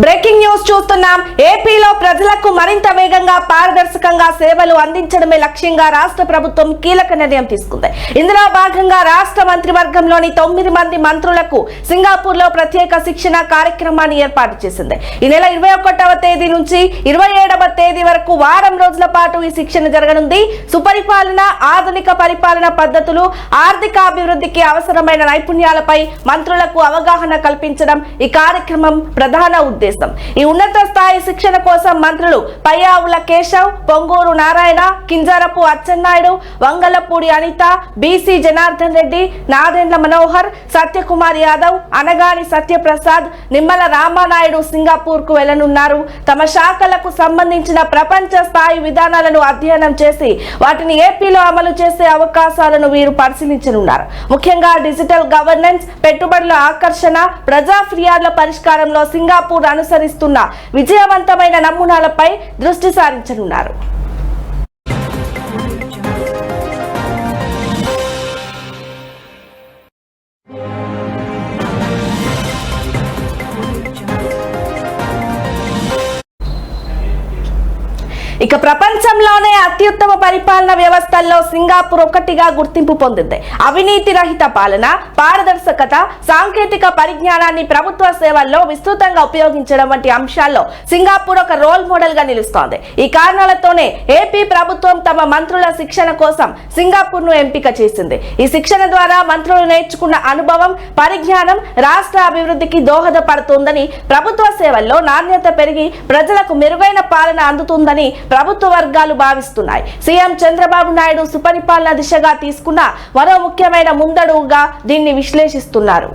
Breaking news చూస్తున్నాం. ఏపీలో ప్రజలకు మరింత వేగంగా పారదర్శకంగా సేవలు అందించడమే లక్ష్యంగా రాష్ట్ర ప్రభుత్వం కీలక నిర్ణయం తీసుకుంది. ఇందులో భాగంగా రాష్ట్ర మంత్రివర్గంలోని 9 మంది మంత్రులకు సింగపూర్ లో ప్రత్యేక శిక్షణ కార్యక్రమాన్ని ఏర్పాటు చేసింది. ఈ నెల 21వ తేదీ నుంచి 27వ తేదీ వరకు వారం రోజుల పాటు ఈ శిక్షణ జరగనుంది. సుపరిపాలన, ఆధునిక పరిపాలన పద్ధతులు, ఆర్థిక అభివృద్ధికి అవసరమైన నైపుణ్యాలపై మంత్రులకు అవగాహన కల్పించడం ఈ కార్యక్రమం ప్రధాన ఉద్దేశం. ఈ ఉన్నత స్థాయి శిక్షణ కోసం మంత్రులు పయ్యావుల కేశవ్, పొంగూరు నారాయణ, కింజరపు అచ్చెన్నాయుడు, వంగలపూడి అనిత, బీసీ జనార్దన్ రెడ్డి, నాదెండ్ల మనోహర్, సత్యకుమార్ యాదవ్, అనగాని సత్యప్రసాద్, నిమ్మల రామానాయుడు సింగపూర్ కు వెళ్లనున్నారు. తమ శాఖలకు సంబంధించిన ప్రపంచ స్థాయి విధానాలను అధ్యయనం చేసి వాటిని ఏపీలో అమలు చేసే అవకాశాలను వీరు పరిశీలించనున్నారు. ముఖ్యంగా డిజిటల్ గవర్నెన్స్, పెట్టుబడుల ఆకర్షణ, ప్రజా ఫిర్యాదుల పరిష్కారంలో సింగపూర్ అనుసరిస్తున్న విజయవంతమైన నమూనాలపై దృష్టి సారించనున్నారు. ఇక ప్రపంచంలోనే అత్యుత్తమ పరిపాలన వ్యవస్థల్లో సింగపూర్ ఒకటిగా గుర్తింపు పొందింది. అవినీతి రహిత పాలన, పారదర్శకత, సాంకేతిక పరిజ్ఞానాన్ని ప్రభుత్వ సేవల్లో విస్తృతంగా ఉపయోగించడం వంటి అంశాల్లో సింగపూర్ ఒక రోల్ మోడల్ గా నిలుస్తోంది. ఈ కారణాలతోనే ఏపీ ప్రభుత్వం తమ మంత్రుల శిక్షణ కోసం సింగపూర్ ను ఎంపిక చేసింది. ఈ శిక్షణ ద్వారా మంత్రులు నేర్చుకున్న అనుభవం, పరిజ్ఞానం రాష్ట్ర అభివృద్ధికి దోహదపడుతుందని, ప్రభుత్వ సేవల్లో నాణ్యత పెరిగి ప్రజలకు మెరుగైన పాలన అందుతుందని ప్రభుత్వ వర్గాలు భావిస్తున్నాయి. సీఎం చంద్రబాబు నాయుడు సుపరిపాలన దిశగా తీసుకున్న మరో ముఖ్యమైన ముందడుగుగా దీన్ని విశ్లేషిస్తున్నారు.